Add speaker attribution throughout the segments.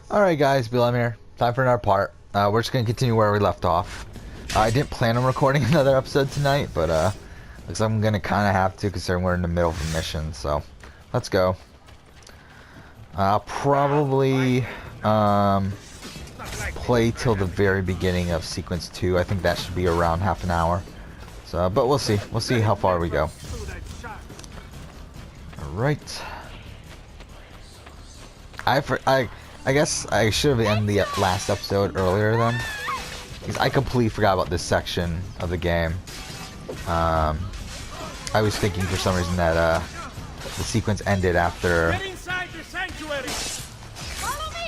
Speaker 1: Alright guys, Bill, I'm here. Time for another part. We're just gonna continue where we left off. I didn't plan on recording another episode tonight, but looks like I'm gonna kinda have to considering we're in the middle of a mission, so let's go. I'll probably play till the very beginning of sequence 2. I think that should be around half an hour. So but we'll see. We'll see how far we go. Alright. I guess I should have ended the last episode earlier then, because I completely forgot about this section of the game. I was thinking for some reason that the sequence ended after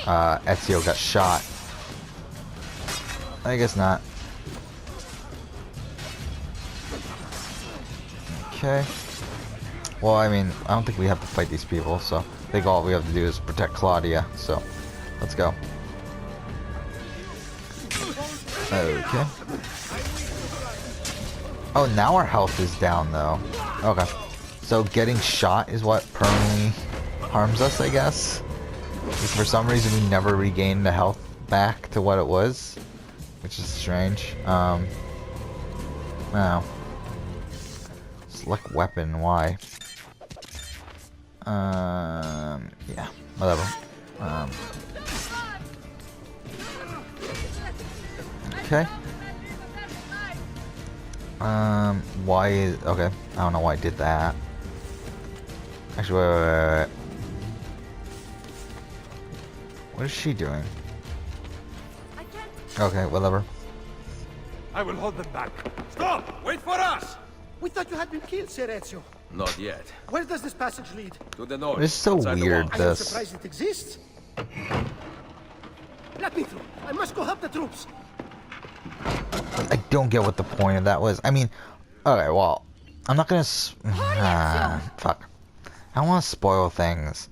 Speaker 1: Ezio got shot. I guess not. Okay. Well, I mean, I don't think we have to fight these people, so I think all we have to do is protect Claudia, so let's go. Okay. Oh, now our health is down, though. Okay. So getting shot is what permanently harms us, I guess. Because for some reason we never regained the health back to what it was, which is strange. Wow. Select weapon, why? Yeah, whatever. Okay. Why is... Okay, I don't know why I did that. Actually, wait. What is she doing? Okay, whatever.
Speaker 2: I will hold them back. Stop! Wait for us!
Speaker 3: We thought you had been killed, Sir Ezio.
Speaker 2: Not yet.
Speaker 3: Where does this passage lead?
Speaker 2: To the north.
Speaker 1: It's so weird,
Speaker 3: I am
Speaker 1: this.
Speaker 3: surprised it exists. Let me through. I must go help the troops.
Speaker 1: I don't get what the point of that was. I mean, okay, well, I'm not gonna... fuck. I don't want to spoil things.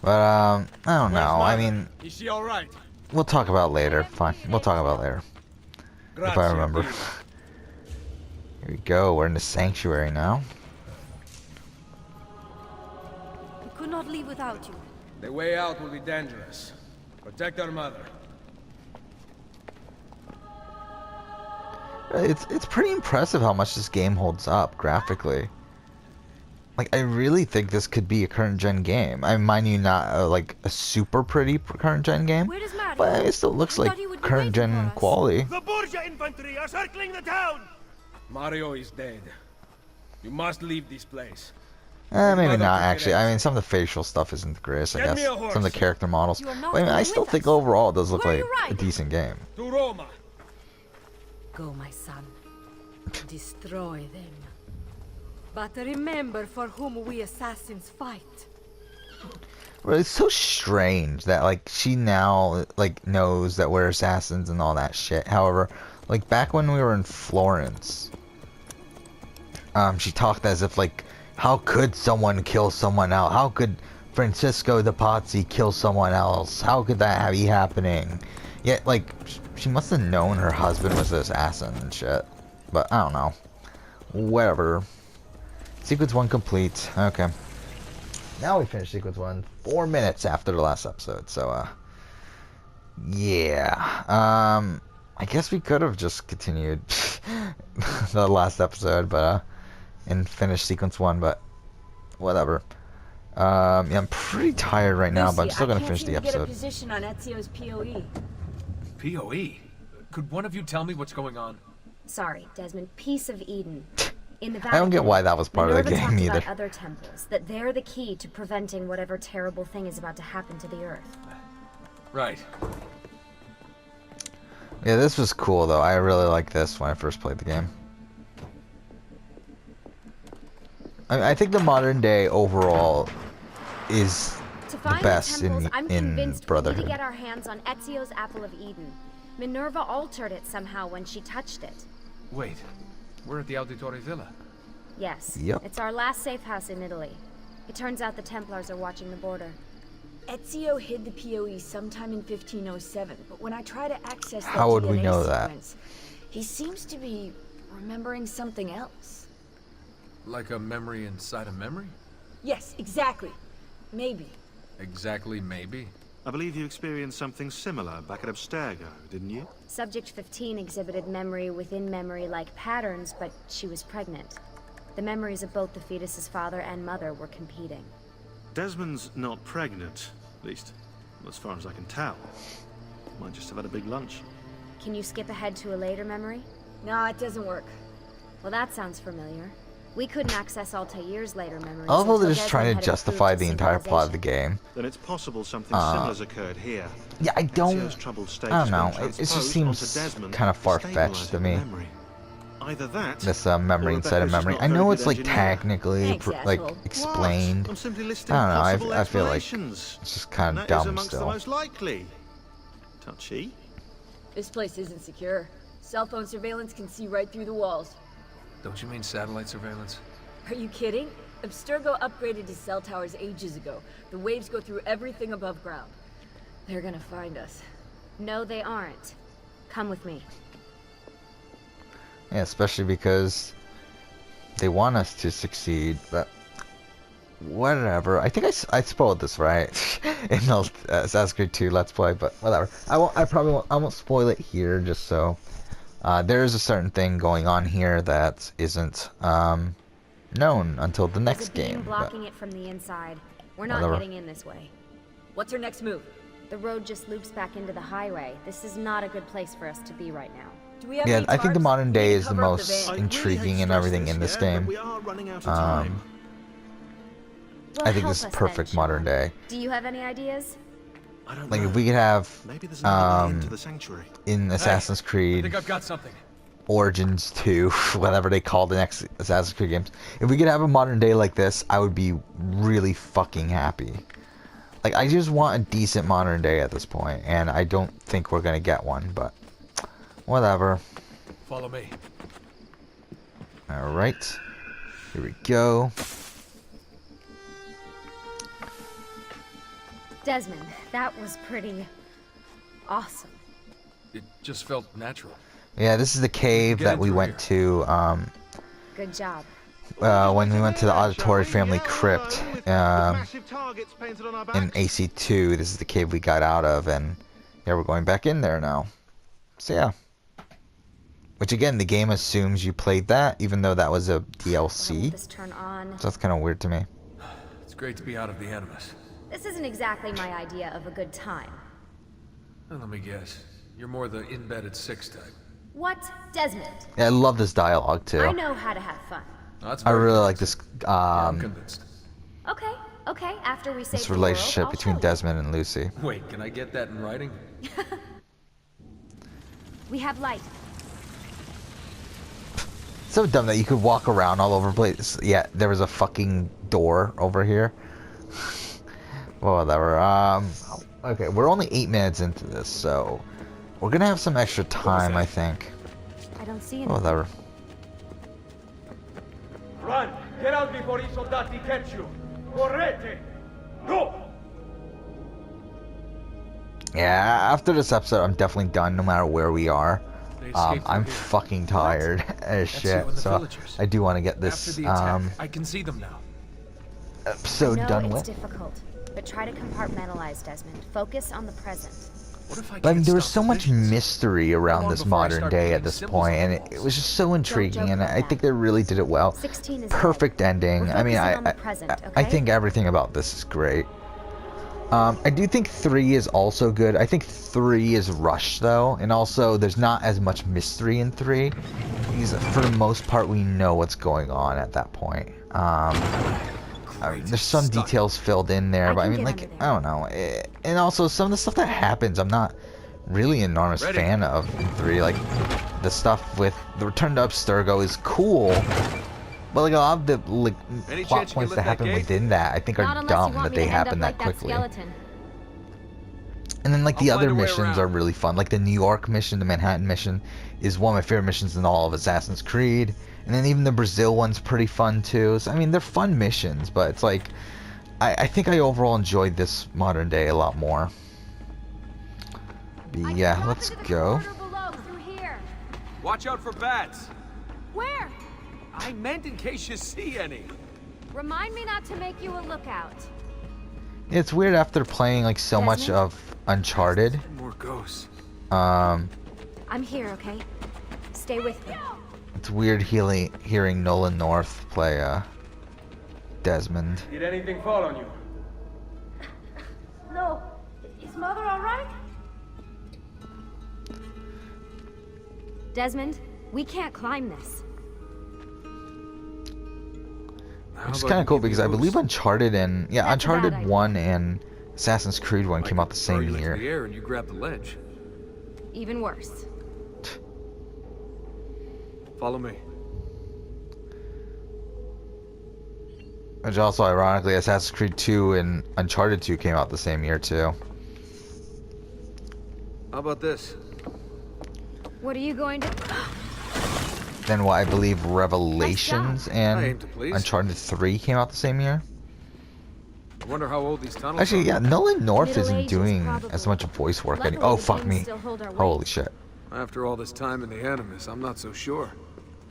Speaker 1: But, I don't know. I mean...
Speaker 2: Is she alright?
Speaker 1: We'll talk about it later. Fine. We'll talk about it later. If I remember. Here we go. We're in the sanctuary now.
Speaker 4: We could not leave without you.
Speaker 2: The way out will be dangerous. Protect our mother.
Speaker 1: It's pretty impressive how much this game holds up graphically. Like, I really think this could be a current gen game. I mind you, not like a super pretty current gen game, but it still looks like current gen quality.
Speaker 3: The Borgia infantry are circling the town.
Speaker 2: Mario is dead. You must leave this place.
Speaker 1: Maybe not actually. I mean, some of the facial stuff isn't the greatest, I guess. Some of the character models. But I mean, I still think overall it does look like a decent game.
Speaker 2: To Roma.
Speaker 4: Go, my son. Destroy them. But remember for whom we assassins fight.
Speaker 1: Well, it's so strange that like she now like knows that we're assassins and all that shit. However, like back when we were in Florence, she talked as if like, how could someone kill someone else? How could Francisco de Pazzi kill someone else? How could that be happening? Yet like she must have known her husband was an assassin and shit. But I don't know. Whatever. Sequence 1 complete. Okay. Now we finished Sequence 1 4 minutes after the last episode. So, yeah. I guess we could have just continued the last episode, but, and finished Sequence 1, but whatever. Yeah, I'm pretty tired right now, but I'm still gonna finish the episode.
Speaker 4: Get a position on Ezio's POE.
Speaker 5: POE? Could one of you tell me what's going on?
Speaker 4: Sorry, Desmond. Piece of Eden. In the
Speaker 1: I don't get why that was part of the
Speaker 4: Minerva
Speaker 1: game
Speaker 4: talked
Speaker 1: either.
Speaker 4: about other temples, that they're the key to preventing whatever terrible thing is about to happen to the Earth.
Speaker 5: Right.
Speaker 1: Yeah, this was cool though. I really liked this when I first played the game. I think the modern day overall is the best in Brotherhood.
Speaker 4: We need to get our hands on Ezio's Apple of Eden. Minerva altered it somehow when she touched it.
Speaker 5: Wait, we're at the Auditore Villa.
Speaker 4: Yes.
Speaker 1: Yep.
Speaker 4: It's our last safe house in Italy. It turns out the Templars are watching the border.
Speaker 6: Ezio hid the POE sometime in 1507, but when I try to access that
Speaker 1: How would we
Speaker 6: DNA
Speaker 1: know that?
Speaker 6: sequence, he seems to be remembering something else.
Speaker 5: Like a memory inside a memory?
Speaker 6: Yes, exactly. Maybe.
Speaker 5: Exactly, maybe.
Speaker 7: I believe you experienced something similar back at Abstergo, didn't you?
Speaker 4: Subject 15 exhibited memory within memory-like patterns, but she was pregnant. The memories of both the fetus's father and mother were competing.
Speaker 7: Desmond's not pregnant, at least as far as I can tell. Might just have had a big lunch.
Speaker 4: Can you skip ahead to a later memory?
Speaker 6: No, it doesn't work.
Speaker 4: Well, that sounds familiar. We couldn't access Altair's later memories.
Speaker 1: I love how they're
Speaker 4: until
Speaker 1: just trying
Speaker 4: Desmond
Speaker 1: to
Speaker 4: had
Speaker 1: justify
Speaker 4: improved
Speaker 1: the
Speaker 4: his
Speaker 1: entire plot of the
Speaker 4: civilization.
Speaker 1: game.
Speaker 7: Then it's possible something similar's occurred here.
Speaker 1: Yeah, I
Speaker 7: Ezio's troubled state
Speaker 1: don't know.
Speaker 7: has been
Speaker 1: It just
Speaker 7: transposed
Speaker 1: seems
Speaker 7: onto Desmond,
Speaker 1: kind of far-fetched to
Speaker 7: stabilizing
Speaker 1: me.
Speaker 7: the memory. Either that,
Speaker 1: This memory
Speaker 7: or
Speaker 1: inside of
Speaker 7: Rebecca's just
Speaker 1: memory.
Speaker 7: not
Speaker 1: I
Speaker 7: very
Speaker 1: know
Speaker 7: good
Speaker 1: it's like
Speaker 7: engineer.
Speaker 1: technically
Speaker 6: Thanks,
Speaker 1: like
Speaker 6: asshole.
Speaker 1: explained.
Speaker 7: What? I'm simply listing
Speaker 1: I don't know.
Speaker 7: possible
Speaker 1: I feel like
Speaker 7: explanations.
Speaker 1: it's just kind of
Speaker 7: And that is
Speaker 1: dumb
Speaker 7: amongst the
Speaker 1: still.
Speaker 7: most likely. Touchy.
Speaker 6: This place isn't secure. Cell phone surveillance can see right through the walls.
Speaker 5: Don't you mean satellite surveillance?
Speaker 6: Are you kidding? Abstergo upgraded his cell towers ages ago. The waves go through everything above ground. They're gonna find us.
Speaker 4: No, they aren't. Come with me.
Speaker 1: Yeah, especially because they want us to succeed, but whatever. I think I spoiled this, right? In the Assassin's Creed 2 Let's Play, but whatever. I won't spoil it here, just so. There is a certain thing going on here that isn't known until the next
Speaker 4: There's a beam
Speaker 1: game.
Speaker 4: blocking it from the inside. We're not
Speaker 1: Whatever.
Speaker 4: getting in this way.
Speaker 6: What's our next move?
Speaker 4: The road just loops back into the highway. This is not a good place for us to be right now.
Speaker 6: Do we have
Speaker 1: Yeah,
Speaker 6: any
Speaker 1: I think the
Speaker 6: tarps?
Speaker 1: modern
Speaker 6: We
Speaker 1: day
Speaker 6: need to
Speaker 1: is the
Speaker 6: cover up
Speaker 1: most
Speaker 6: van.
Speaker 7: I really
Speaker 1: intriguing
Speaker 7: hate
Speaker 1: and
Speaker 7: stress
Speaker 1: everything
Speaker 7: this,
Speaker 1: in this
Speaker 7: yeah,
Speaker 1: game.
Speaker 7: but we are running out of time.
Speaker 4: Well,
Speaker 1: I think
Speaker 4: help
Speaker 1: this is
Speaker 4: us
Speaker 1: perfect
Speaker 4: then,
Speaker 1: modern
Speaker 4: Sean.
Speaker 1: day.
Speaker 4: Do you have any ideas?
Speaker 7: I don't
Speaker 1: Like
Speaker 7: know.
Speaker 1: if we could have
Speaker 7: Maybe there's another way into the sanctuary.
Speaker 1: in Assassin's
Speaker 5: I
Speaker 1: Creed
Speaker 5: think I've got something.
Speaker 1: Origins 2, whatever they call the next Assassin's Creed games. If we could have a modern day like this, I would be really fucking happy. Like, I just want a decent modern day at this point, and I don't think we're gonna get one, but whatever.
Speaker 5: Follow me.
Speaker 1: Alright, here we go.
Speaker 4: Desmond, that was pretty awesome.
Speaker 5: It just felt natural.
Speaker 1: Yeah, this is the cave
Speaker 5: Get
Speaker 1: that
Speaker 5: in
Speaker 1: we
Speaker 5: through
Speaker 1: went
Speaker 5: here.
Speaker 1: to,
Speaker 4: Good job.
Speaker 1: when we went to the Auditory Family Crypt, in AC2. This is the cave we got out of, and yeah, we're going back in there now. So yeah. Which again, the game assumes you played that, even though that was a
Speaker 4: Why
Speaker 1: DLC.
Speaker 4: won't this turn on?
Speaker 1: So that's kind of weird to me.
Speaker 5: It's great to be out of the Animus.
Speaker 4: This isn't exactly my idea of a good time.
Speaker 5: Well, let me guess. You're more the in-bed at 6 type.
Speaker 4: What? Desmond,
Speaker 1: Yeah, I love this dialogue too.
Speaker 4: I know how to have fun.
Speaker 5: Oh, that's
Speaker 1: I
Speaker 5: very
Speaker 1: really like
Speaker 5: convincing.
Speaker 1: this
Speaker 5: Yeah, I'm convinced.
Speaker 4: Okay, after we save
Speaker 1: this
Speaker 4: the world,
Speaker 1: relationship
Speaker 4: I'll
Speaker 1: between
Speaker 4: show you.
Speaker 1: Desmond and Lucy.
Speaker 5: Wait, can I get that in writing?
Speaker 4: We have light.
Speaker 1: So dumb that you could walk around all over the place. Yeah, there was a fucking door over here. Well, whatever. Okay, we're only 8 minutes into this, so we're gonna have some extra time, I think.
Speaker 4: I don't see
Speaker 1: Well,
Speaker 4: anything.
Speaker 1: whatever.
Speaker 3: Run! Get out before I soldati catch you! Correte! Go!
Speaker 1: Yeah, after this episode, I'm definitely done, no matter where we are.
Speaker 5: They escaped
Speaker 1: I'm
Speaker 5: from here.
Speaker 1: fucking tired as
Speaker 5: Ezio
Speaker 1: shit,
Speaker 5: and the
Speaker 1: so
Speaker 5: villagers.
Speaker 1: I do want to get
Speaker 5: After
Speaker 1: this
Speaker 5: the attack, I can see them now.
Speaker 1: episode
Speaker 4: I know
Speaker 1: done
Speaker 4: it's
Speaker 1: with.
Speaker 4: difficult, but try to compartmentalize, Desmond. Focus on the present.
Speaker 5: What if I
Speaker 1: But I mean,
Speaker 5: can't
Speaker 1: there was
Speaker 5: stop
Speaker 1: so
Speaker 5: the
Speaker 1: much
Speaker 5: visions?
Speaker 1: mystery
Speaker 5: How
Speaker 1: around
Speaker 5: long
Speaker 1: this
Speaker 5: before I
Speaker 1: modern
Speaker 5: start
Speaker 1: day at
Speaker 5: painting
Speaker 1: this
Speaker 5: symbols
Speaker 1: point,
Speaker 5: on
Speaker 1: and
Speaker 5: the
Speaker 1: it
Speaker 5: walls?
Speaker 1: was just so intriguing,
Speaker 4: joke
Speaker 1: and
Speaker 4: about
Speaker 1: I
Speaker 4: that.
Speaker 1: think they really did it well.
Speaker 4: 16 is
Speaker 1: Perfect ending.
Speaker 4: We're
Speaker 1: I mean,
Speaker 4: focusing on the present,
Speaker 1: I
Speaker 4: okay?
Speaker 1: think everything about this is great. I do think 3 is also good. I think 3 is rushed though, and also there's not as much mystery in 3. Because for the most part, we know what's going on at that point. I mean, there's some
Speaker 5: Stuck.
Speaker 1: details filled in there,
Speaker 4: I
Speaker 1: but I
Speaker 4: can
Speaker 1: mean,
Speaker 4: get
Speaker 1: like,
Speaker 4: under there.
Speaker 1: I don't know. And also, some of the stuff that happens, I'm not really an enormous
Speaker 5: Ready.
Speaker 1: fan of in 3. Like, the stuff with the Return to Abstergo is cool, but like a lot of the like
Speaker 5: Any
Speaker 1: plot
Speaker 5: chance you
Speaker 1: points
Speaker 5: can
Speaker 1: that
Speaker 5: lift that
Speaker 1: happen
Speaker 5: gate?
Speaker 1: within that, I think,
Speaker 4: Not
Speaker 1: are
Speaker 4: unless
Speaker 1: dumb
Speaker 4: you want
Speaker 1: that
Speaker 4: me
Speaker 1: they
Speaker 4: to end
Speaker 1: happen
Speaker 4: up
Speaker 1: that
Speaker 4: like
Speaker 1: quickly.
Speaker 4: That skeleton.
Speaker 1: And then like
Speaker 5: I'll
Speaker 1: the
Speaker 5: find
Speaker 1: other
Speaker 5: a way
Speaker 1: missions
Speaker 5: around.
Speaker 1: are really fun. Like the New York mission, the Manhattan mission, is one of my favorite missions in all of Assassin's Creed. And then even the Brazil one's pretty fun too. So I mean, they're fun missions, but it's like I think I overall enjoyed this modern day a lot more. But yeah, let's go.
Speaker 2: Watch out for bats.
Speaker 4: Where?
Speaker 2: I meant in case you see any.
Speaker 4: Remind me not to make you a lookout.
Speaker 1: It's weird after playing like so much
Speaker 4: Desmond?
Speaker 1: of Uncharted.
Speaker 5: More ghosts.
Speaker 1: Um,
Speaker 4: I'm here, okay? Stay with me.
Speaker 1: it's weird hearing Nolan North play Desmond.
Speaker 3: Did anything fall on you?
Speaker 8: No. Is Mother all right?
Speaker 4: Desmond, we can't climb this.
Speaker 5: How
Speaker 1: Which is
Speaker 5: about
Speaker 1: kind
Speaker 5: you
Speaker 1: of cool
Speaker 5: give me
Speaker 1: because I believe
Speaker 5: boost?
Speaker 1: Uncharted and
Speaker 4: That's a bad
Speaker 1: Uncharted
Speaker 4: idea.
Speaker 1: 1 and Assassin's Creed 1
Speaker 5: I
Speaker 1: came
Speaker 5: could
Speaker 1: out the
Speaker 5: throw
Speaker 1: same
Speaker 5: you into the
Speaker 1: year.
Speaker 5: air and you grab the ledge.
Speaker 4: Even worse.
Speaker 5: Follow me.
Speaker 1: Which also, ironically, Assassin's Creed 2 and Uncharted 2 came out the same year too.
Speaker 5: How about this?
Speaker 4: What are you going to...
Speaker 1: Then what I believe Revelations
Speaker 5: I
Speaker 1: and
Speaker 5: aim to please.
Speaker 1: Uncharted 3 came out the same year.
Speaker 5: I wonder how old these tunnels
Speaker 1: Actually,
Speaker 5: are.
Speaker 1: yeah, Nolan North
Speaker 4: Middle
Speaker 1: isn't
Speaker 4: Ages,
Speaker 1: doing
Speaker 4: probably.
Speaker 1: as much voice work
Speaker 4: Luckily,
Speaker 1: anymore. Oh,
Speaker 4: the
Speaker 1: fuck
Speaker 4: games
Speaker 1: me.
Speaker 4: still hold our weight.
Speaker 1: Holy shit.
Speaker 5: After all this time in the Animus, I'm not so sure.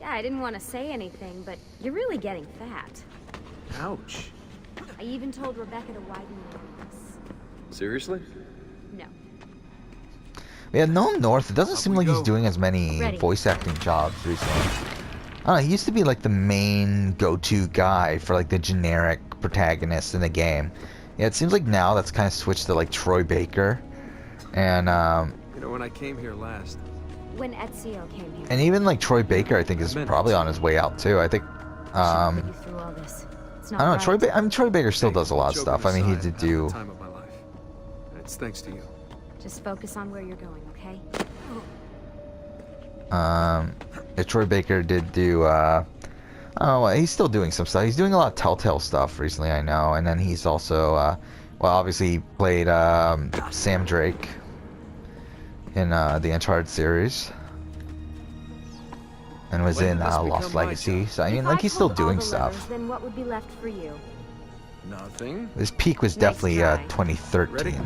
Speaker 4: Yeah, I didn't want to say anything, but you're really getting fat.
Speaker 5: Ouch.
Speaker 4: I even told Rebecca to widen your eyes.
Speaker 5: Seriously?
Speaker 4: No.
Speaker 1: Yeah, Nolan North, it doesn't
Speaker 5: Up
Speaker 1: seem
Speaker 5: we
Speaker 1: like he's
Speaker 5: go.
Speaker 1: doing as many
Speaker 4: Ready.
Speaker 1: voice acting jobs recently. I don't know, he used to be like the main go-to guy for like the generic protagonist in the game. Yeah, it seems like now that's kind of switched to like Troy Baker. And
Speaker 5: You know, when I came here last,
Speaker 4: When Ezio came here.
Speaker 1: and even like Troy Baker I think is probably on his way out too. I think
Speaker 4: I shouldn't put you through all this. It's
Speaker 1: I
Speaker 4: not
Speaker 1: don't know,
Speaker 4: right.
Speaker 1: Troy Baker still does a lot of
Speaker 5: joking
Speaker 1: stuff. I mean, he
Speaker 5: aside,
Speaker 1: did
Speaker 5: having
Speaker 1: do
Speaker 5: the time of my life. It's thanks to you.
Speaker 4: Just focus on where you're going, okay?
Speaker 1: Troy Baker did do I don't know, he's still doing some stuff. He's doing a lot of Telltale stuff recently, I know. And then he's also well, obviously he played Sam Drake in the Uncharted series. And was
Speaker 5: When
Speaker 1: in
Speaker 5: did this
Speaker 1: Lost
Speaker 5: become my
Speaker 1: Legacy.
Speaker 5: job?
Speaker 1: So I mean,
Speaker 4: If
Speaker 1: like he's still
Speaker 4: pulled all
Speaker 1: doing
Speaker 4: the
Speaker 1: stuff.
Speaker 4: levers, then what would be left for you?
Speaker 5: Nothing.
Speaker 1: His peak was
Speaker 4: Nice
Speaker 1: definitely
Speaker 4: try.
Speaker 1: 2013
Speaker 5: Ready?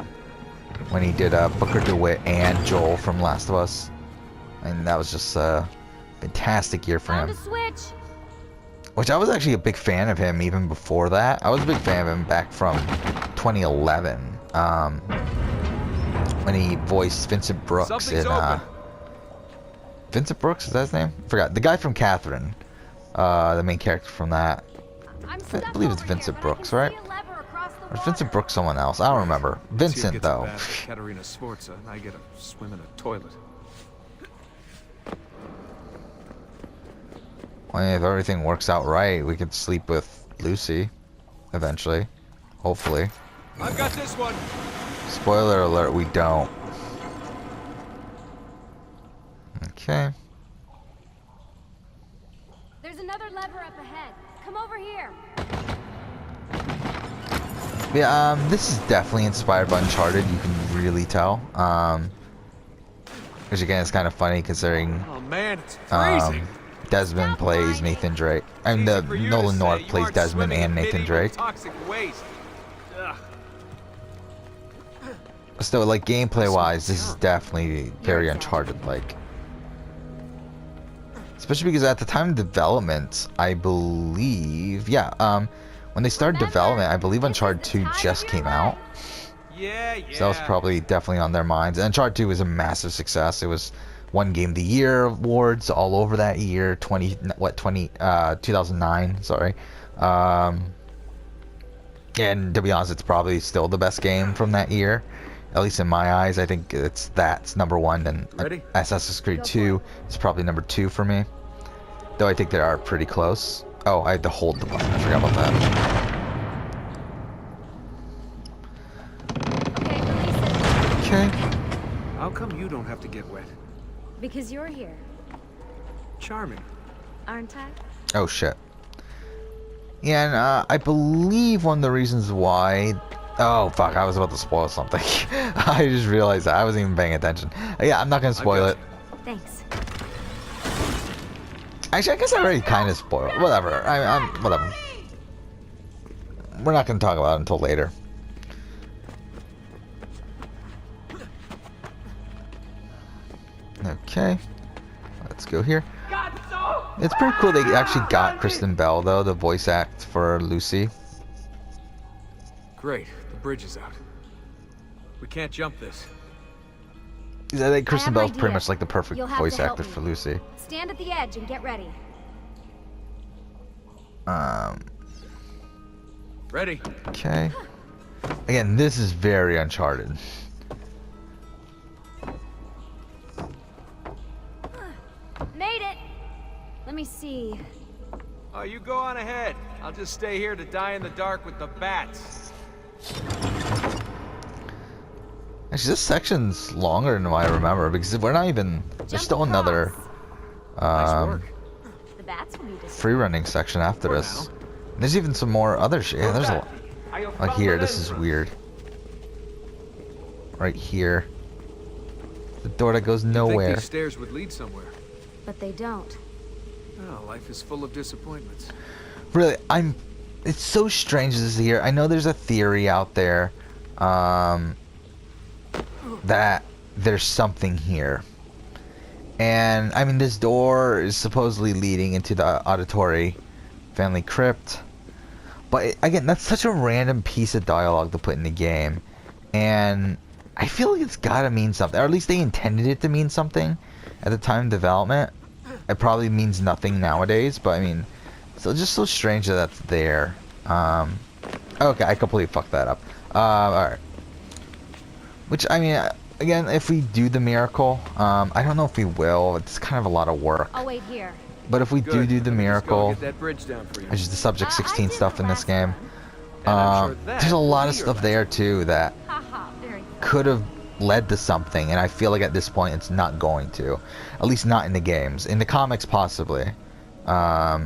Speaker 1: when he did Booker DeWitt and Joel from Last of Us, and that was just a fantastic year for
Speaker 4: Found
Speaker 1: him.
Speaker 4: a switch!
Speaker 1: Which I was actually a big fan of him even before that. I was a big fan of him back from 2011 when he voiced Vincent Brooks
Speaker 5: Something's
Speaker 1: in
Speaker 5: open.
Speaker 1: Vincent Brooks, is that his name? I forgot. The guy from Catherine, the main character from that.
Speaker 4: I'm
Speaker 1: I
Speaker 4: stuck
Speaker 1: believe it's
Speaker 4: over here,
Speaker 1: Vincent
Speaker 4: but I
Speaker 1: Brooks,
Speaker 4: can
Speaker 1: right?
Speaker 4: see a lever across the
Speaker 1: Or is Vincent
Speaker 4: water.
Speaker 1: Brooks someone else? I don't remember.
Speaker 5: Ezio
Speaker 1: Vincent
Speaker 5: gets a
Speaker 1: though.
Speaker 5: bath at Katerina Sforza, and I get a swim in a toilet.
Speaker 1: Well, if everything works out right, we could sleep with Lucy eventually. Hopefully.
Speaker 2: I've got this one.
Speaker 1: Spoiler alert, we don't. Okay.
Speaker 4: There's another lever up ahead. Come over here.
Speaker 1: Yeah, this is definitely inspired by Uncharted, you can really tell. Which again is kind of funny considering
Speaker 5: Oh man, it's freezing.
Speaker 1: Desmond plays Nathan Drake. And
Speaker 5: Easy for you to
Speaker 1: Nolan
Speaker 5: say.
Speaker 1: North
Speaker 5: You
Speaker 1: plays
Speaker 5: aren't
Speaker 1: Desmond
Speaker 5: swimming
Speaker 1: and
Speaker 5: in
Speaker 1: Nathan
Speaker 5: medieval
Speaker 1: Drake.
Speaker 5: Toxic waste. Ugh.
Speaker 1: So like gameplay wise, this is definitely very Uncharted like. Especially because at the time of development, I believe, yeah, when they started development, I believe Uncharted 2 just came out.
Speaker 5: Yeah.
Speaker 1: So that was probably definitely on their minds. And Uncharted 2 was a massive success. It was one Game of the Year awards all over that year. 2009, sorry. And to be honest, it's probably still the best game from that year. At least in my eyes, I think that's number one. And
Speaker 5: Ready?
Speaker 1: Assassin's Creed 2 is probably number 2 for me. Though I think they are pretty close. Oh, I had to hold the button. I forgot about that.
Speaker 4: Okay, release it.
Speaker 1: Okay.
Speaker 5: How come you don't have to get wet?
Speaker 4: Because you're here,
Speaker 5: Charming.
Speaker 4: aren't I?
Speaker 1: Oh shit. Yeah, and I believe one of the reasons why. Oh fuck! I was about to spoil something. I just realized that I wasn't even paying attention. Yeah, I'm not gonna spoil it.
Speaker 4: Thanks.
Speaker 1: Actually, I guess I already kind of spoiled. Whatever. I'm whatever. We're not gonna talk about it until later. Okay. Let's go here. It's pretty cool they actually got Kristen Bell though, the voice act for Lucy.
Speaker 5: Great. bridge is out. We can't jump this.
Speaker 1: I think Kristen
Speaker 4: an
Speaker 1: Bell's pretty
Speaker 4: idea.
Speaker 1: much like the perfect
Speaker 4: You'll have
Speaker 1: voice
Speaker 4: to help
Speaker 1: actor
Speaker 4: me.
Speaker 1: for Lucy.
Speaker 4: Stand at the edge and get ready.
Speaker 5: Ready?
Speaker 1: Okay. Again, this is very Uncharted.
Speaker 4: Made it! Let me see.
Speaker 2: Oh, you go on ahead. I'll just stay here to die in the dark with the bats.
Speaker 1: Actually, this section's longer than I remember because we're not even. There's
Speaker 4: Jump
Speaker 1: still another
Speaker 5: Nice work.
Speaker 4: The bats will be disappointed.
Speaker 1: free running section after this. There's even some more other shit. Yeah, there's a lot.
Speaker 3: I have
Speaker 1: Like
Speaker 3: found
Speaker 1: here,
Speaker 3: an
Speaker 1: this is
Speaker 3: entrance.
Speaker 1: weird. Right here. The door that goes
Speaker 5: You'd think
Speaker 1: nowhere.
Speaker 5: these stairs would lead somewhere.
Speaker 4: But they don't.
Speaker 5: Oh, life is full of disappointments.
Speaker 1: Really, it's so strange this is here. I know there's a theory out there that there's something here. And, I mean, this door is supposedly leading into the auditory family crypt. But, again, that's such a random piece of dialogue to put in the game. And I feel like it's gotta mean something. Or at least they intended it to mean something at the time of development. It probably means nothing nowadays, but, I mean, so just so strange that that's there. Okay, I completely fucked that up. Alright. Which, I mean, again, if we do the miracle, I don't know if we will. It's kind of a lot of work.
Speaker 4: I'll wait here.
Speaker 1: But if we do
Speaker 5: Good.
Speaker 1: the
Speaker 5: Let me just go
Speaker 1: miracle,
Speaker 5: get that bridge down for you.
Speaker 1: which is the Subject
Speaker 4: I
Speaker 1: 16
Speaker 4: did
Speaker 1: stuff
Speaker 4: the
Speaker 1: in this
Speaker 4: last
Speaker 1: game,
Speaker 4: one.
Speaker 5: And I'm sure that
Speaker 1: there's a
Speaker 5: will
Speaker 1: lot
Speaker 5: be
Speaker 1: of
Speaker 5: your
Speaker 1: stuff
Speaker 5: last
Speaker 1: there
Speaker 5: one.
Speaker 1: too that
Speaker 4: Haha, very
Speaker 1: could have led to something, and I feel like at this point it's not going to. At least not in the games. In the comics, possibly. But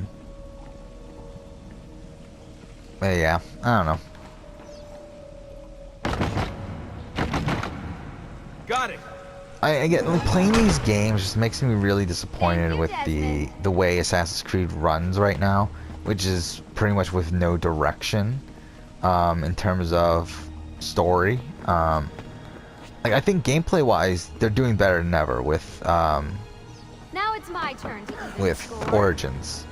Speaker 1: yeah, I don't know.
Speaker 2: Got it.
Speaker 1: Again, like, playing these games just makes me really disappointed with the way Assassin's Creed runs right now, which is pretty much with no direction in terms of story. Like, I think gameplay-wise, they're doing better than ever with
Speaker 4: Now it's my turn to even
Speaker 1: with
Speaker 4: score.
Speaker 1: Origins.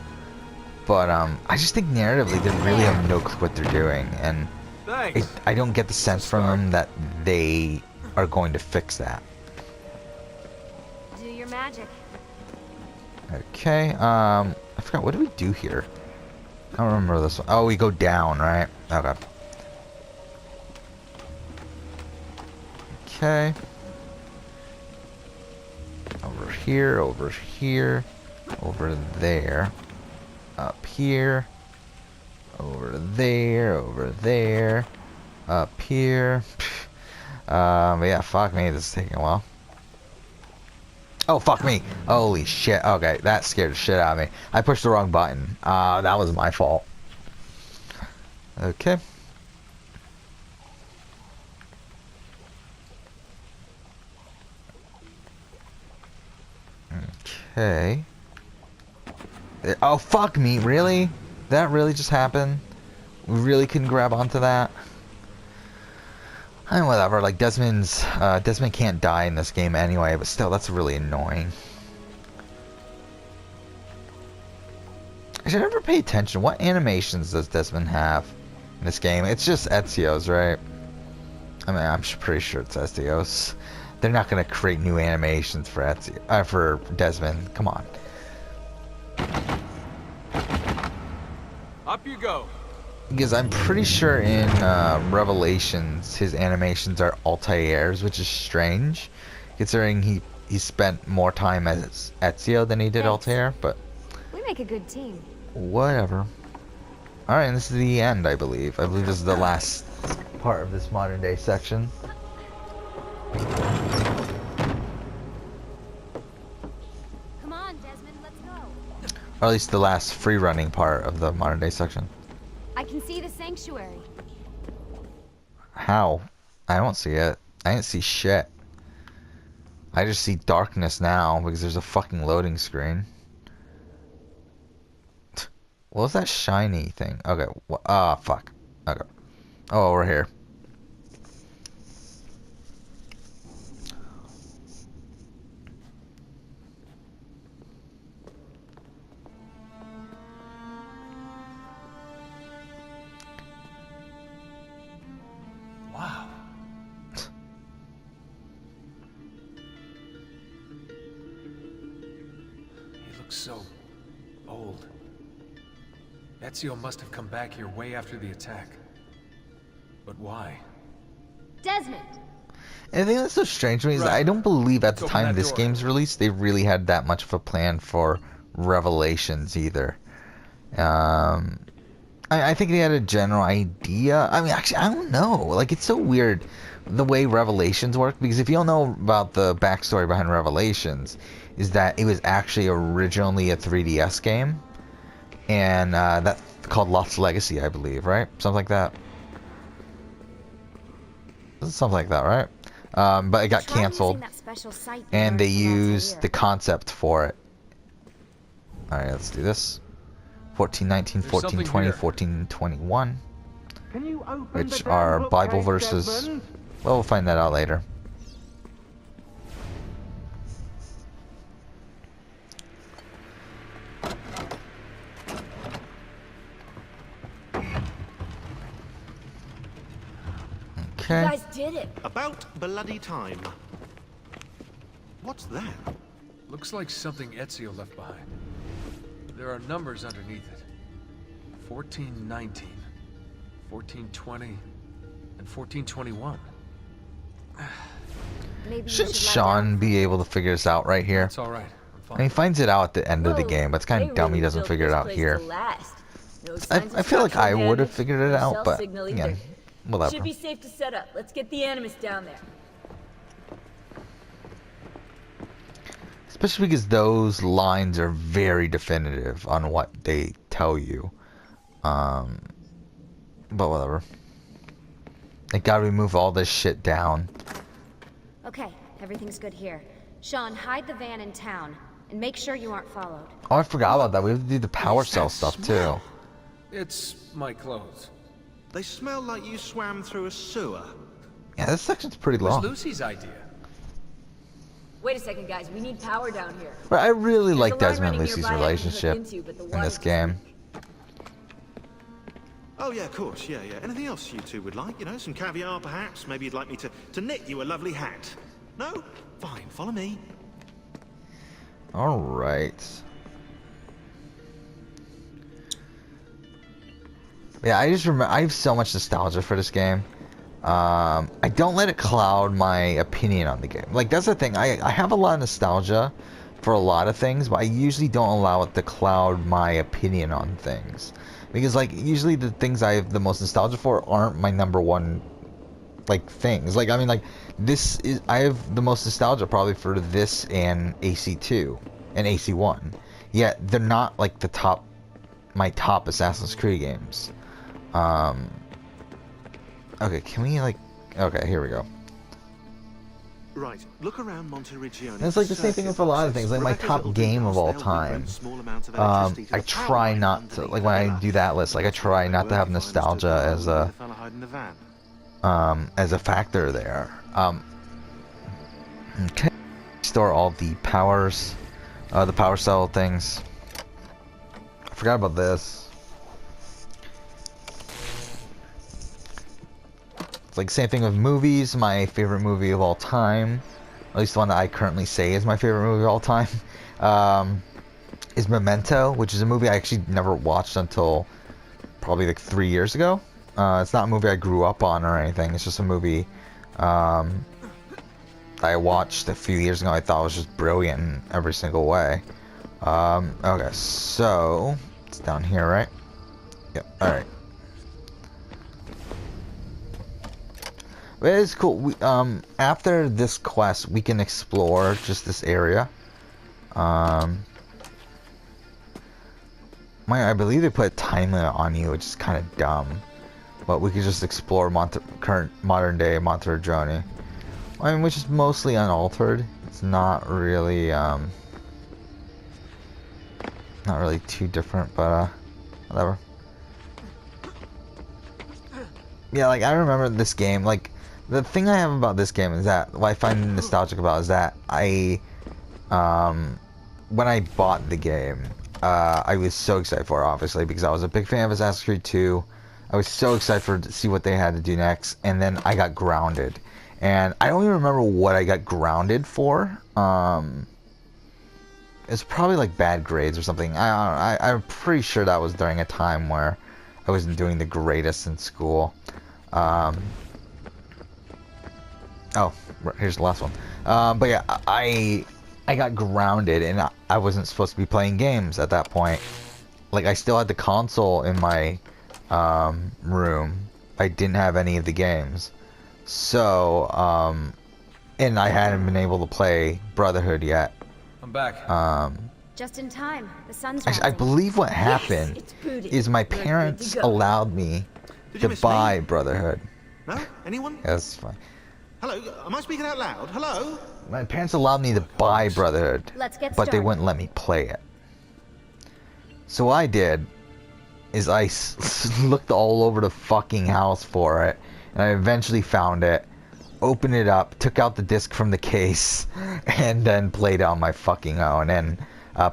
Speaker 1: But I just think narratively they really have no clue what they're doing, and
Speaker 2: Thanks.
Speaker 1: I don't get the sense from them that they are going to fix that.
Speaker 4: Do your magic.
Speaker 1: Okay, I forgot, what do we do here? I don't remember this one. Oh, we go down, right? Okay. Okay. Over here, over here, over there, up here, over there, up here. But yeah, fuck me, this is taking a while. Oh, fuck me. Holy shit. Okay, that scared the shit out of me. I pushed the wrong button. That was my fault. Okay. Okay. Oh, fuck me. Really? That really just happened? We really couldn't grab onto that? I mean, whatever. Like, Desmond can't die in this game anyway, but still, that's really annoying. I should never pay attention. What animations does Desmond have in this game? It's just Ezio's, right? I mean, I'm pretty sure it's Ezio's. They're not gonna create new animations for Ezio, for Desmond. Come on.
Speaker 2: Up you go.
Speaker 1: Because I'm pretty sure in Revelations his animations are Altairs, which is strange, considering he spent more time as Ezio than he did
Speaker 4: Thanks.
Speaker 1: Altair. But
Speaker 4: We make a good team.
Speaker 1: whatever. All right, and this is the end, I believe. I believe this is the last part of this modern day section.
Speaker 4: Come on, Desmond, let's go.
Speaker 1: Or at least the last free running part of the modern day section.
Speaker 4: I can see the sanctuary.
Speaker 1: How? I don't see it. I didn't see shit. I just see darkness now because there's a fucking loading screen. What was that shiny thing? Okay. Ah, fuck. Okay. Oh, we're here.
Speaker 5: looks so old. Ezio must have come back here way after the attack. But why?
Speaker 8: Desmond!
Speaker 1: And the thing that's so strange to me is that I don't believe at the time this game's released they really had that much of a plan for Revelations either. I think they had a general idea. I mean, actually, I don't know. Like, it's so weird the way Revelations work, because if you don't know about the backstory behind Revelations, is that it was actually originally a 3DS game, and that's called Lost Legacy, I believe, right? Something like that. Something like that, right? But it got canceled, and they used the concept for it. Alright, let's do this. 1419, 1420, 1421, which are Bible verses. Well, we'll find that out later. Okay.
Speaker 6: You guys did it.
Speaker 7: About bloody time. What's that?
Speaker 5: Looks like something Ezio left behind. There are numbers underneath it. 1419, 1420, and 1421.
Speaker 4: Maybe
Speaker 1: Shouldn't Sean be able to figure this out right here?
Speaker 5: It's all right. I'm fine.
Speaker 1: And he finds it out at the end of the game, but it's kind of dumb he doesn't figure it out here. I feel like I would have figured it out, but again, whatever.
Speaker 6: Should be safe to set up. Let's get the Animus down there.
Speaker 1: Especially because those lines are very definitive on what they tell you. But whatever. They gotta remove all this shit down.
Speaker 4: Okay, everything's good here. Sean, hide the van in town, and make sure you aren't followed.
Speaker 1: Oh, I forgot about that. We have to do the power cell stuff too.
Speaker 5: It's my clothes.
Speaker 7: They smell like you swam through a sewer.
Speaker 1: Yeah, this section's pretty
Speaker 5: It was
Speaker 1: long.
Speaker 5: Lucy's idea.
Speaker 6: Wait a second, guys. We need power down here.
Speaker 1: But I really
Speaker 6: There's
Speaker 1: like
Speaker 6: a line
Speaker 1: Desmond and
Speaker 6: running
Speaker 1: Lucy's
Speaker 6: nearby I can hook
Speaker 1: relationship
Speaker 6: into, but the
Speaker 1: in
Speaker 6: water's
Speaker 1: this
Speaker 6: just
Speaker 1: game.
Speaker 7: Oh yeah, of course, yeah. Anything else you two would like? You know, some caviar perhaps? Maybe you'd like me to knit you a lovely hat? No? Fine, follow me.
Speaker 1: Alright. Yeah, I just remember, I have so much nostalgia for this game. I don't let it cloud my opinion on the game. Like, that's the thing, I have a lot of nostalgia for a lot of things, but I usually don't allow it to cloud my opinion on things. Because, like, usually the things I have the most nostalgia for aren't my number one, like, things. Like, I mean, like, I have the most nostalgia probably for this and AC2 and AC1. Yet, they're not, like, my top Assassin's Creed games. Okay, can we, like... Okay, here we go.
Speaker 7: Right, look around Monteriggioni.
Speaker 1: And it's like the same thing with a lot of things. Like, my top game of all time. I try not to... Like, when I do that list, like, I try not to have nostalgia as a factor there. Okay. Store all the powers. The power cell things. I forgot about this. It's like same thing with movies. My favorite movie of all time, at least the one that I currently say is my favorite movie of all time, is Memento, which is a movie I actually never watched until probably like 3 years ago. It's not a movie I grew up on or anything. It's just a movie I watched a few years ago. I thought it was just brilliant in every single way. Okay, so it's down here, right? Yep. All right. But it's cool. After this quest, we can explore just this area. I believe they put a time limit on you, which is kind of dumb. But we could just explore current modern day Monteriggioni. I mean, which is mostly unaltered. It's not really too different, but whatever. Yeah, like I remember this game. Like the thing I have about this game is that what I find nostalgic about is that when I bought the game, I was so excited for it, obviously, because I was a big fan of Assassin's Creed 2. I was so excited to see what they had to do next, and then I got grounded. And I don't even remember what I got grounded for. It's probably like bad grades or something. I'm pretty sure that was during a time where I wasn't doing the greatest in school. Oh, here's the last one. But yeah, I got grounded and I wasn't supposed to be playing games at that point. Like, I still had the console in my room. I didn't have any of the games. So, and I hadn't been able to play Brotherhood yet.
Speaker 5: I'm back.
Speaker 4: Just in time. The sun's
Speaker 1: Actually, I
Speaker 4: rising.
Speaker 1: believe what happened
Speaker 6: it's booted.
Speaker 1: is my
Speaker 6: We're good to
Speaker 1: parents
Speaker 6: go.
Speaker 1: allowed me
Speaker 7: Did you
Speaker 1: to
Speaker 7: miss
Speaker 1: buy
Speaker 7: me?
Speaker 1: Brotherhood.
Speaker 7: No? Anyone?
Speaker 1: Yeah, that's fine.
Speaker 7: Hello? Am I speaking out loud? Hello?
Speaker 1: My parents allowed me to buy Brotherhood,
Speaker 4: Let's get
Speaker 1: but they
Speaker 4: started.
Speaker 1: wouldn't let me play it. So what I did is I looked all over the fucking house for it, and I eventually found it, opened it up, took out the disc from the case, and then played it on my fucking own, and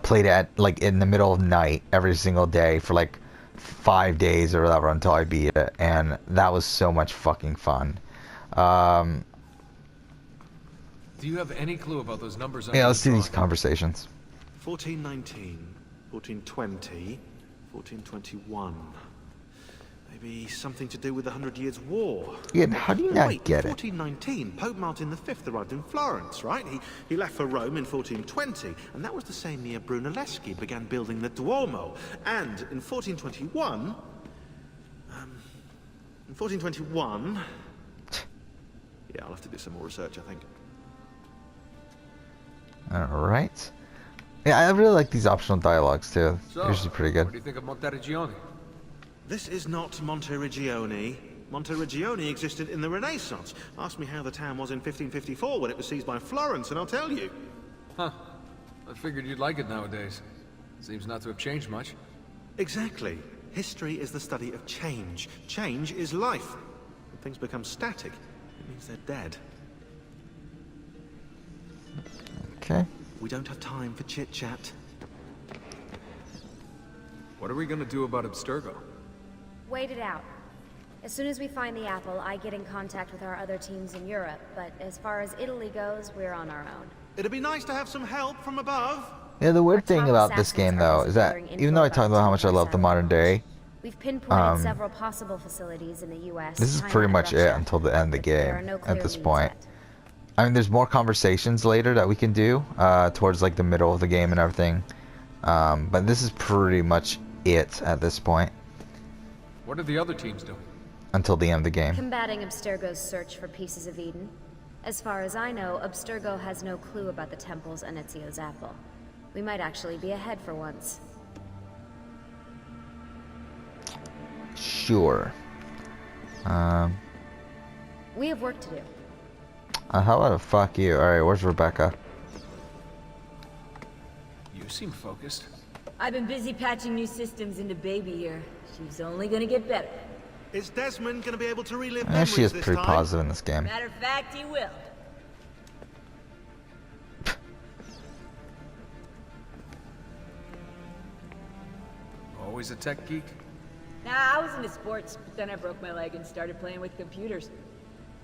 Speaker 1: played it at, like, in the middle of the night every single day for like 5 days or whatever until I beat it, and that was so much fucking fun.
Speaker 5: Do you have any clue about those numbers?
Speaker 1: Yeah,
Speaker 5: under
Speaker 1: let's
Speaker 5: the
Speaker 1: do these
Speaker 5: drawing?
Speaker 1: conversations.
Speaker 7: 1419, 1420, 1421. Maybe something to do with the 100 Years' War.
Speaker 1: Yeah, how do you not
Speaker 7: Wait,
Speaker 1: get it?
Speaker 7: 1419, Pope Martin V arrived in Florence, right? He left for Rome in 1420, and that was the same year Brunelleschi began building the Duomo. And in 1421... in 1421... Yeah, I'll have to do some more research, I think.
Speaker 1: Alright. Yeah, I really like these optional dialogues too.
Speaker 5: So,
Speaker 1: Usually pretty
Speaker 5: what
Speaker 1: good.
Speaker 5: do you think of Monteriggioni?
Speaker 7: This is not Monteriggioni. Monteriggioni existed in the Renaissance. Ask me how the town was in 1554 when it was seized by Florence, and I'll tell you.
Speaker 5: Huh. I figured you'd like it nowadays. Seems not to have changed much.
Speaker 7: Exactly. History is the study of change. Change is life. When things become static, it means they're dead.
Speaker 1: Okay.
Speaker 7: We don't have time for chit-chat.
Speaker 5: What are we gonna do about Abstergo?
Speaker 4: Wait it out. As soon as we find the apple, I get in contact with our other teams in Europe, but as far as Italy goes, we're on our own.
Speaker 7: It'd be nice to have some help from above.
Speaker 1: Yeah, the weird
Speaker 4: Our
Speaker 1: thing
Speaker 4: top
Speaker 1: about this
Speaker 4: assassins
Speaker 1: game
Speaker 4: are
Speaker 1: though is that
Speaker 4: disappearing
Speaker 1: even though I
Speaker 4: info
Speaker 1: talked about how much I love the modern day,
Speaker 4: We've pinpointed several possible facilities in the U.S.
Speaker 1: this is
Speaker 4: China,
Speaker 1: pretty
Speaker 4: and
Speaker 1: much it
Speaker 4: Russia,
Speaker 1: until the end of the
Speaker 4: but there
Speaker 1: game
Speaker 4: are no
Speaker 1: at
Speaker 4: clear
Speaker 1: this
Speaker 4: leads
Speaker 1: point.
Speaker 4: yet.
Speaker 1: I mean, there's more conversations later that we can do towards like the middle of the game and everything. But this is pretty much it at this point
Speaker 5: What are the other teams doing?
Speaker 1: until the end of the game.
Speaker 4: Combating Abstergo's search for pieces of Eden. As far as I know, Abstergo has no clue about the temples and Ezio's apple. We might actually be ahead for once.
Speaker 1: Sure.
Speaker 4: We have work to do.
Speaker 1: How about a fuck you? Alright, where's Rebecca?
Speaker 5: You seem focused.
Speaker 6: I've been busy patching new systems into Baby here. She's only gonna get better.
Speaker 7: Is Desmond going to be able to relive
Speaker 1: Yeah,
Speaker 7: memories
Speaker 1: she is
Speaker 7: this
Speaker 1: pretty
Speaker 7: time?
Speaker 1: positive in this game.
Speaker 6: Matter of fact, he will.
Speaker 5: Always a tech geek?
Speaker 6: Nah, I was into sports, but then I broke my leg and started playing with computers.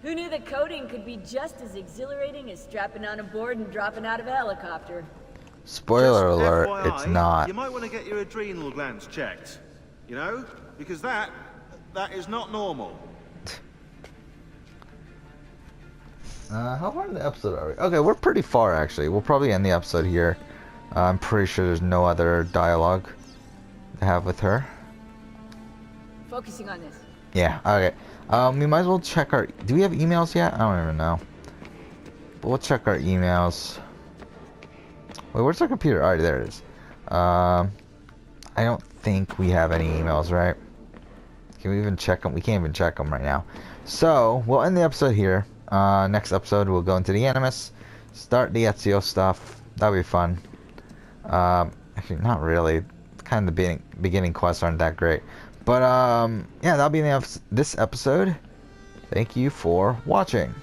Speaker 6: Who knew that coding could be just as exhilarating as strapping on a board and dropping out of a helicopter?
Speaker 1: Spoiler
Speaker 7: Just
Speaker 1: alert,
Speaker 7: FYI,
Speaker 1: it's not.
Speaker 7: You might want to get your adrenal glands checked. You know? Because that is not normal.
Speaker 1: How far in the episode are we? Okay, we're pretty far actually. We'll probably end the episode here. I'm pretty sure there's no other dialogue to have with her.
Speaker 6: Focusing on this.
Speaker 1: Yeah, okay. We might as well check our... Do we have emails yet? I don't even know. But we'll check our emails. Wait, where's our computer? Alright, there it is. I don't think we have any emails, right? Can we even check them? We can't even check them right now. So, we'll end the episode here. Next episode, we'll go into the Animus. Start the Ezio stuff. That'll be fun. Actually, not really. Kind of the beginning quests aren't that great. But, yeah, that'll be this episode. Thank you for watching.